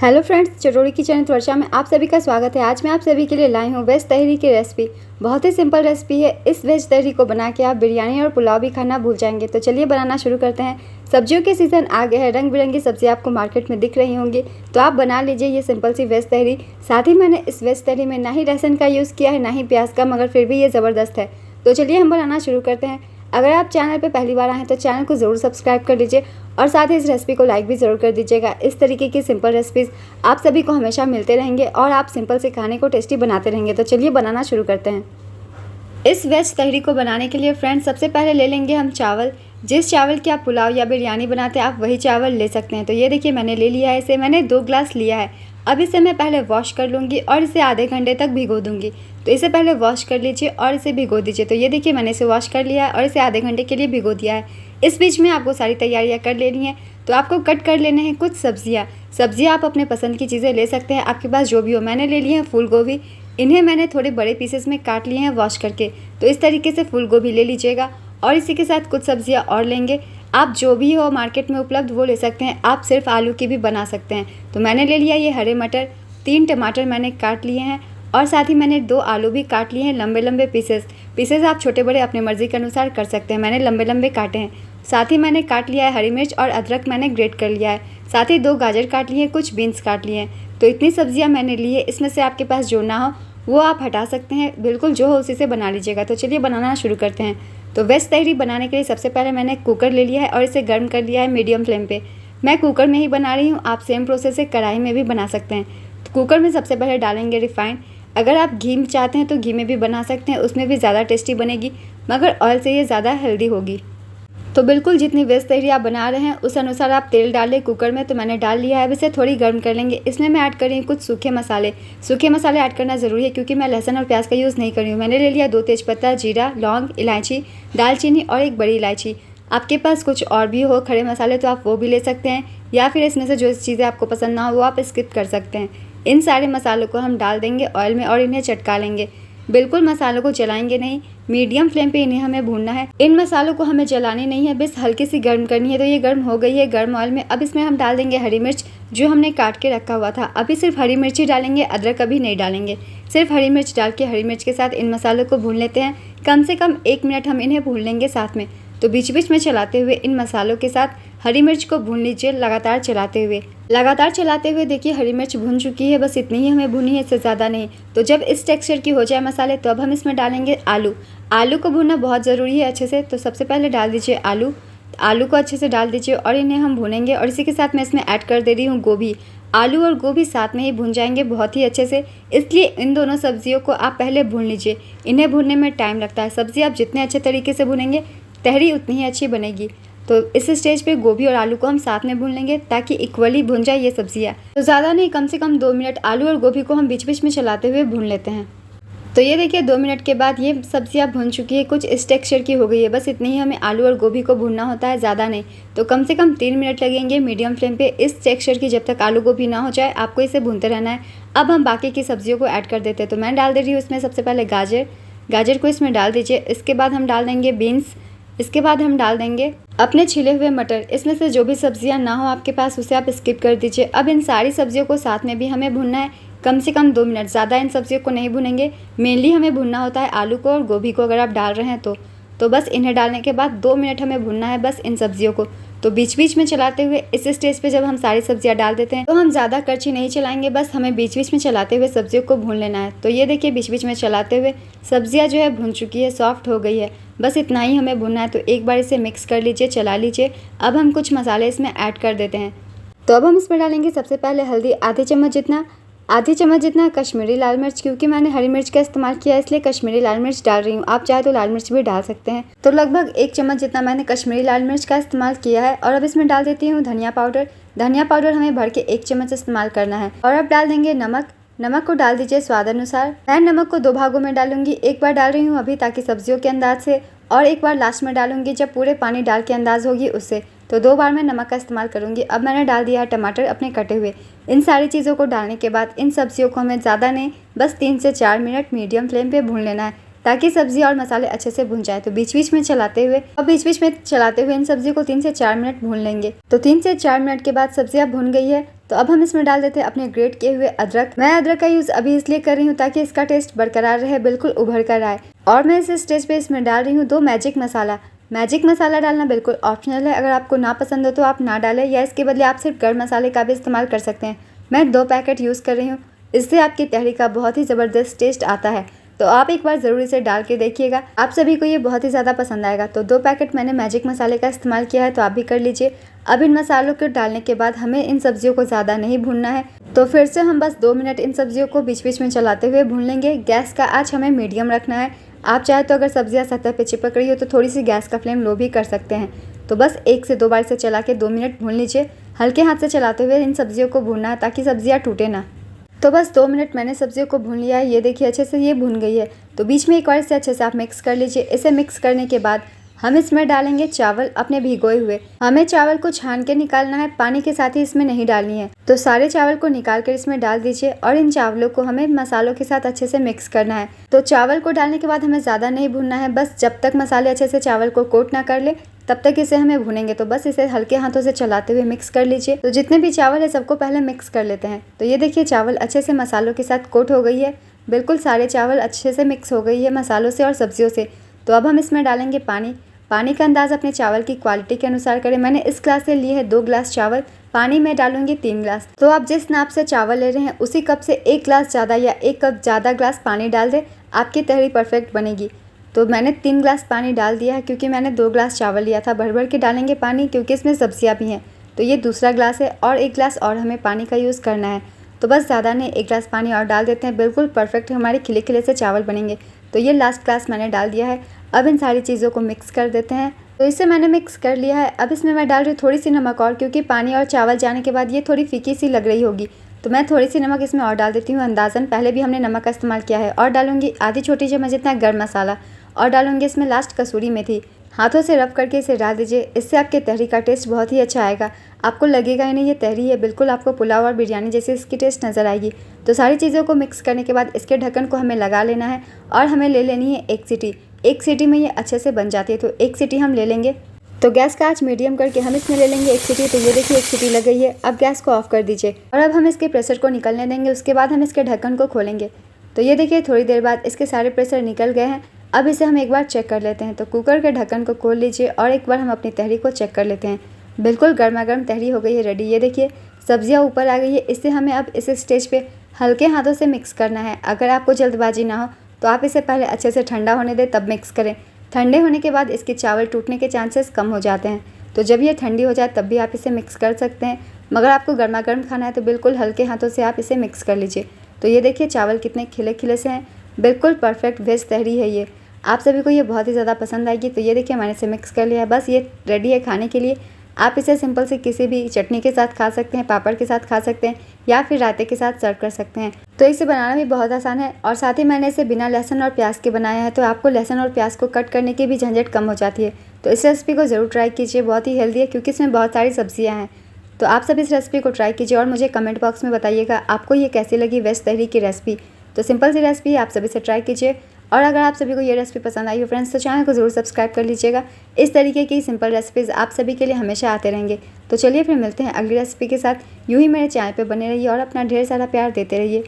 Hello friends, चटोरी kitchen त्वचा में आप सभी का स्वागत है। आज मैं आप सभी के लिए लाई हूँ वेज तहरी की रेसिपी। बहुत ही सिंपल रेसिपी है। इस वेज तहरी को बना के आप बिरयानी और पुलाव भी खाना भूल जाएंगे। तो चलिए बनाना शुरू करते हैं। सब्जियों के सीज़न आ गए हैं, रंग बिरंगी सब्जियाँ आपको मार्केट में दिख रही होंगी, तो आप बना लीजिए ये सिंपल सी वेज तहरी। साथ ही मैंने इस वेज तहरी में ना ही लहसुन का यूज़ किया है ना ही प्याज का, मगर फिर भी ये ज़बरदस्त है। तो चलिए हम बनाना शुरू करते हैं। अगर आप चैनल पे पहली बार आए हैं तो चैनल को ज़रूर सब्सक्राइब कर लीजिए और साथ ही इस रेसिपी को लाइक भी ज़रूर कर दीजिएगा। इस तरीके की सिंपल रेसिपीज़ आप सभी को हमेशा मिलते रहेंगे और आप सिंपल से खाने को टेस्टी बनाते रहेंगे। तो चलिए बनाना शुरू करते हैं। इस वेज तहरी को बनाने के लिए फ्रेंड्स सबसे पहले ले लेंगे हम चावल। जिस चावल की आप पुलाव या बिरयानी बनाते हैं आप वही चावल ले सकते हैं। तो ये देखिए मैंने ले लिया है, इसे मैंने 2 ग्लास लिया है। अब इसे मैं पहले वॉश कर लूँगी और इसे आधे घंटे तक भिगो दूँगी। तो इसे पहले वॉश कर लीजिए और इसे भिगो दीजिए। तो ये देखिए मैंने इसे वॉश कर लिया है और इसे आधे घंटे के लिए भिगो दिया है। इस बीच में आपको सारी तैयारियाँ कर लेनी है। तो आपको कट कर लेने हैं कुछ सब्जियाँ आप अपने पसंद की चीज़ें ले सकते हैं, आपके पास जो भी हो। मैंने ले लिए हैं फूल गोभी। इन्हें मैंने थोड़े बड़े पीसेस में काट लिए हैं वॉश करके। तो इस तरीके से फूल गोभी ले लीजिएगा और इसी के साथ कुछ सब्जियां और लेंगे। आप जो भी हो मार्केट में उपलब्ध वो ले सकते हैं, आप सिर्फ आलू की भी बना सकते हैं। तो मैंने ले लिया ये हरे मटर, 3 टमाटर मैंने काट लिए हैं और साथ ही मैंने 2 आलू भी काट लिए हैं लंबे लंबे पीसेस आप छोटे बड़े अपने मर्ज़ी के अनुसार कर सकते हैं। मैंने लंबे लंबे काटे हैं। साथ ही मैंने काट लिया है हरी मिर्च और अदरक मैंने ग्रेट कर लिया है। साथ ही 2 गाजर काट लिए हैं, कुछ बीन्स काट लिए हैं। तो इतनी सब्जियां मैंने ली है। इसमें से आपके पास जो ना हो वो आप हटा सकते हैं, बिल्कुल जो हो उसी से बना लीजिएगा। तो चलिए बनाना शुरू करते हैं। तो वेज तहरी बनाने के लिए सबसे पहले मैंने कुकर ले लिया है और इसे गर्म कर लिया है मीडियम फ्लेम पे। मैं कुकर में ही बना रही हूँ, आप सेम प्रोसेस से कढ़ाई में भी बना सकते हैं। तो कुकर में सबसे पहले डालेंगे रिफाइंड। अगर आप घी में चाहते हैं तो घी में भी बना सकते हैं, उसमें भी ज़्यादा टेस्टी बनेगी, मगर ऑयल से ये ज़्यादा हेल्दी होगी। तो बिल्कुल जितनी वेज तहरी आप बना रहे हैं उस अनुसार आप तेल डालें कुकर में। तो मैंने डाल लिया है। अब इसे थोड़ी गर्म कर लेंगे। इसमें मैं ऐड कर रही हूँ कुछ सूखे मसाले ऐड करना ज़रूरी है क्योंकि मैं लहसुन और प्याज का यूज़ नहीं कर रही हूँ। मैंने ले लिया 2 तेज़पत्ता, जीरा, लौंग, इलायची, दालचीनी और 1 बड़ी इलायची। आपके पास कुछ और भी हो खड़े मसाले तो आप वो भी ले सकते हैं, या फिर इसमें से जो चीज़ें आपको पसंद ना हो वो आप स्किप कर सकते हैं। इन सारे मसालों को हम डाल देंगे ऑयल में और इन्हें चटका लेंगे। बिल्कुल मसालों को जलाएंगे नहीं, मीडियम फ्लेम पे इन्हें हमें भूनना है। इन मसालों को हमें जलानी नहीं है, बस हल्की सी गर्म करनी है। तो ये गर्म हो गई है गर्म ऑयल में। अब इसमें हम डाल देंगे हरी मिर्च जो हमने काट के रखा हुआ था। अभी सिर्फ हरी मिर्च ही डालेंगे, अदरक अभी नहीं डालेंगे। सिर्फ हरी मिर्च डाल के हरी मिर्च के साथ इन मसालों को भून लेते हैं। कम से कम 1 मिनट हम इन्हें भून लेंगे साथ में। तो बीच बीच में चलाते हुए इन मसालों के साथ हरी मिर्च को भून लीजिए, लगातार चलाते हुए देखिए हरी मिर्च भून चुकी है। बस इतनी ही हमें भूनी है, इससे ज़्यादा नहीं। तो जब इस टेक्सचर की हो जाए मसाले तो अब हम इसमें डालेंगे आलू को भूनना बहुत ज़रूरी है अच्छे से। तो सबसे पहले डाल दीजिए आलू को अच्छे से डाल दीजिए और इन्हें हम भूनेंगे। और इसी के साथ मैं इसमें ऐड कर दे रही हूँ गोभी। आलू और गोभी साथ में ही भून जाएंगे बहुत ही अच्छे से, इसलिए इन दोनों सब्जियों को आप पहले भून लीजिए। इन्हें भूनने में टाइम लगता है। सब्ज़ी आप जितने अच्छे तरीके से भूनेंगे तहरी उतनी ही अच्छी बनेगी। तो इस स्टेज पे गोभी और आलू को हम साथ में भून लेंगे ताकि इक्वली भून जाए ये सब्जियाँ। तो ज़्यादा नहीं, कम से कम 2 मिनट आलू और गोभी को हम बीच बीच में चलाते हुए भून लेते हैं। तो ये देखिए 2 मिनट के बाद ये सब्जियाँ भून चुकी है, कुछ इस टेक्सचर की हो गई है। बस इतनी ही हमें आलू और गोभी को भूनना होता है, ज़्यादा नहीं। तो कम से कम 3 मिनट लगेंगे मीडियम फ्लेम पे इस टेक्सचर की। जब तक आलू गोभी ना हो जाए आपको इसे भूनते रहना है। अब हम बाकी की सब्जियों को ऐड कर देते हैं। तो मैं डाल दे रही हूँ इसमें सबसे पहले गाजर को इसमें डाल दीजिए। इसके बाद हम डाल देंगे बीन्स। इसके बाद हम डाल देंगे अपने छिले हुए मटर। इसमें से जो भी सब्जियां ना हो आपके पास उसे आप स्किप कर दीजिए। अब इन सारी सब्जियों को साथ में भी हमें भूनना है कम से कम 2 मिनट, ज़्यादा इन सब्जियों को नहीं भूनेंगे। मेनली हमें भूनना होता है आलू को और गोभी को, अगर आप डाल रहे हैं तो बस इन्हें डालने के बाद 2 मिनट हमें भूनना है बस इन सब्जियों को। तो बीच बीच में चलाते हुए इस स्टेज पे जब हम सारी सब्जियां डाल देते हैं तो हम ज़्यादा करछी नहीं चलाएंगे, बस हमें बीच बीच में चलाते हुए सब्जियों को भून लेना है। तो ये देखिए बीच बीच में चलाते हुए सब्जियां जो है भून चुकी है, सॉफ्ट हो गई है। बस इतना ही हमें भूनना है। तो एक बार इसे मिक्स कर लीजिए, चला लीजिए। अब हम कुछ मसाले इसमें ऐड कर देते हैं। तो अब हम इसमें डालेंगे सबसे पहले हल्दी आधी चम्मच जितना कश्मीरी लाल मिर्च। क्योंकि मैंने हरी मिर्च का इस्तेमाल किया है इसलिए कश्मीरी लाल मिर्च डाल रही हूँ, आप चाहे तो लाल मिर्च भी डाल सकते हैं। तो लगभग 1 चम्मच जितना मैंने कश्मीरी लाल मिर्च का इस्तेमाल किया है। और अब इसमें डाल देती हूँ धनिया पाउडर हमें भर के 1 चम्मच इस्तेमाल करना है। और अब डाल देंगे नमक को डाल दीजिए स्वाद अनुसार। मैं नमक को 2 भागों में डालूंगी, एक बार डाल रही हूँ अभी ताकि सब्जियों के अंदाज से, और एक बार लास्ट में डालूंगी जब पूरे पानी डाल के अंदाज होगी उससे। तो 2 बार मैं नमक का इस्तेमाल करूंगी। अब मैंने डाल दिया है टमाटर अपने कटे हुए। इन सारी चीज़ों को डालने के बाद इन सब्जियों को हमें ज़्यादा नहीं, बस 3 से 4 मिनट मीडियम फ्लेम पे भून लेना है। ताकि सब्जी और मसाले अच्छे से भुन जाए। तो बीच बीच में चलाते हुए इन सब्जी को 3 से 4 मिनट भून लेंगे। तो 3 से 4 मिनट के बाद सब्जियां भुन गई है, तो अब हम इसमें डाल देते हैं अपने ग्रेट किए हुए अदरक। मैं अदरक का यूज़ अभी इसलिए कर रही हूँ ताकि इसका टेस्ट बरकरार रहे, बिल्कुल उभर कर आए। और मैं इस स्टेज पे इसमें डाल रही हूँ 2 मैजिक मसाला। मैजिक मसाला डालना बिल्कुल ऑप्शनल है, अगर आपको ना पसंद हो तो आप ना डालें, या इसके बदले आप सिर्फ गर्म मसाले का भी इस्तेमाल कर सकते हैं। मैं 2 पैकेट यूज़ कर रही हूँ, इससे आपकी तहरी का बहुत ही ज़बरदस्त टेस्ट आता है। तो आप एक बार ज़रूर इसे डाल के देखिएगा, आप सभी को ये बहुत ही ज़्यादा पसंद आएगा। तो 2 पैकेट मैंने मैजिक मसाले का इस्तेमाल किया है, तो आप भी कर लीजिए। अब इन मसालों को डालने के बाद हमें इन सब्जियों को ज़्यादा नहीं भूनना है, तो फिर से हम बस 2 मिनट इन सब्जियों को बीच बीच में चलाते हुए भून लेंगे। गैस का आँच हमें मीडियम रखना है। आप चाहे तो अगर सब्जियां सतह पे चिपक रही हो तो थोड़ी सी गैस का फ्लेम लो भी कर सकते हैं। तो बस 1 से 2 बार से चला के 2 मिनट भून लीजिए। हल्के हाथ से चलाते हुए इन सब्जियों को भूनना है ताकि सब्जियां टूटे ना। तो बस 2 मिनट मैंने सब्जियों को भून लिया है, ये देखिए अच्छे से ये भून गई है। तो बीच में एक बार इसे अच्छे से आप मिक्स कर लीजिए। इसे मिक्स करने के बाद हम इसमें डालेंगे चावल अपने भिगोए हुए। हमें चावल को छान के निकालना है, पानी के साथ ही इसमें नहीं डालनी है। तो सारे चावल को निकाल कर इसमें डाल दीजिए और इन चावलों को हमें मसालों के साथ अच्छे से मिक्स करना है। तो चावल को डालने के बाद हमें ज़्यादा नहीं भूनना है, बस जब तक मसाले अच्छे से चावल को कोट ना कर ले तब तक इसे हमें भूनेंगे। तो बस इसे हल्के हाथों से चलाते हुए मिक्स कर लीजिए। तो जितने भी चावल है सबको पहले मिक्स कर लेते हैं। तो ये देखिए चावल अच्छे से मसालों के साथ कोट हो गई है, बिल्कुल सारे चावल अच्छे से मिक्स हो गई है मसालों से और सब्जियों से। तो अब हम इसमें डालेंगे पानी। पानी का अंदाज़ अपने चावल की क्वालिटी के अनुसार करें। मैंने इस ग्लास से लिए है 2 ग्लास चावल, पानी में डालूंगी 3 ग्लास। तो आप जिस नाप से चावल ले रहे हैं उसी कप से 1 ग्लास ज़्यादा या 1 कप ज़्यादा ग्लास पानी डाल दें, आपकी तहरी परफेक्ट बनेगी। तो मैंने 3 ग्लास पानी डाल दिया है क्योंकि मैंने 2 ग्लास चावल लिया था। भर भर के डालेंगे पानी क्योंकि इसमें सब्जियां भी हैं। तो ये दूसरा ग्लास है और 1 ग्लास और हमें पानी का यूज़ करना है। तो बस ज़्यादा नहीं, 1 ग्लास पानी और डाल देते हैं, बिल्कुल परफेक्ट हमारे खिले खिले से चावल बनेंगे। तो ये लास्ट ग्लास मैंने डाल दिया है। अब इन सारी चीज़ों को मिक्स कर देते हैं। तो इसे मैंने मिक्स कर लिया है। अब इसमें मैं डाल रही हूँ थोड़ी सी नमक और, क्योंकि पानी और चावल जाने के बाद ये थोड़ी फीकी सी लग रही होगी, तो मैं थोड़ी सी नमक इसमें और डाल देती हूँ अंदाज़न। पहले भी हमने नमक का इस्तेमाल किया है। और डालूंगी आधी छोटी चम्मच जितना गर्म मसाला और डालूंगी इसमें लास्ट कसूरी मेथी। हाथों से रब करके इसे डाल दीजिए, इससे आपके तहरी का टेस्ट बहुत ही अच्छा आएगा। आपको लगेगा ही नहीं ये तहरी है, बिल्कुल आपको पुलाव और बिरयानी जैसी इसकी टेस्ट नज़र आएगी। तो सारी चीज़ों को मिक्स करने के बाद इसके ढक्कन को हमें लगा लेना है और हमें ले लेनी है 1 सीटी। 1 सीटी में ये अच्छे से बन जाती है, तो 1 सीटी हम ले लेंगे। तो गैस का आँच मीडियम करके हम इसमें ले लेंगे 1 सीटी। तो ये देखिए 1 सीटी लग गई है। अब गैस को ऑफ कर दीजिए और अब हम इसके प्रेशर को निकलने देंगे। उसके बाद हम इसके ढक्कन को खोलेंगे। तो ये देखिए थोड़ी देर बाद इसके सारे प्रेशर निकल गए हैं। अब इसे हम एक बार चेक कर लेते हैं। तो कुकर के ढक्कन को खोल लीजिए और एक बार हम अपनी तहरी को चेक कर लेते हैं। बिल्कुल गर्मा गर्म तहरी हो गई है रेडी। ये देखिए सब्जियां ऊपर आ गई है। इससे हमें अब इस स्टेज पे हल्के हाथों से मिक्स करना है। अगर आपको जल्दबाजी ना हो तो आप इसे पहले अच्छे से ठंडा होने दें, तब मिक्स करें। ठंडे होने के बाद इसके चावल टूटने के चांसेस कम हो जाते हैं। तो जब ये ठंडी हो जाए तब भी आप इसे मिक्स कर सकते हैं, मगर आपको गर्मा गर्म खाना है तो बिल्कुल हल्के हाथों से आप इसे मिक्स कर लीजिए। तो ये देखिए चावल कितने खिले खिले से हैं, बिल्कुल परफेक्ट वेज तहरी है ये। आप सभी को ये बहुत ही ज़्यादा पसंद आएगी। तो ये देखिए मैंने इसे मिक्स कर लिया है, बस ये रेडी है खाने के लिए। आप इसे सिंपल से किसी भी चटनी के साथ खा सकते हैं, पापड़ के साथ खा सकते हैं या फिर रायते के साथ सर्व कर सकते हैं। तो इसे बनाना भी बहुत आसान है और साथ ही मैंने इसे बिना लहसुन और प्याज के बनाया है, तो आपको लहसुन और प्याज को कट करने की भी झंझट कम हो जाती है। तो इस रेसिपी को ज़रूर ट्राई कीजिए, बहुत ही हेल्दी है क्योंकि इसमें बहुत सारी सब्जियाँ हैं। तो आप सब इस रेसिपी को ट्राई कीजिए और मुझे कमेंट बॉक्स में बताइएगा आपको ये कैसी लगी वेज तहरी की रेसिपी। तो सिंपल सी रेसिपी आप सभी से ट्राई कीजिए। और अगर आप सभी को ये रेसिपी पसंद आई हो फ्रेंड्स, तो चैनल को ज़रूर सब्सक्राइब कर लीजिएगा। इस तरीके की सिंपल रेसिपीज़ आप सभी के लिए हमेशा आते रहेंगे। तो चलिए फिर मिलते हैं अगली रेसिपी के साथ। यूँ ही मेरे चैनल पे बने रहिए और अपना ढेर सारा प्यार देते रहिए।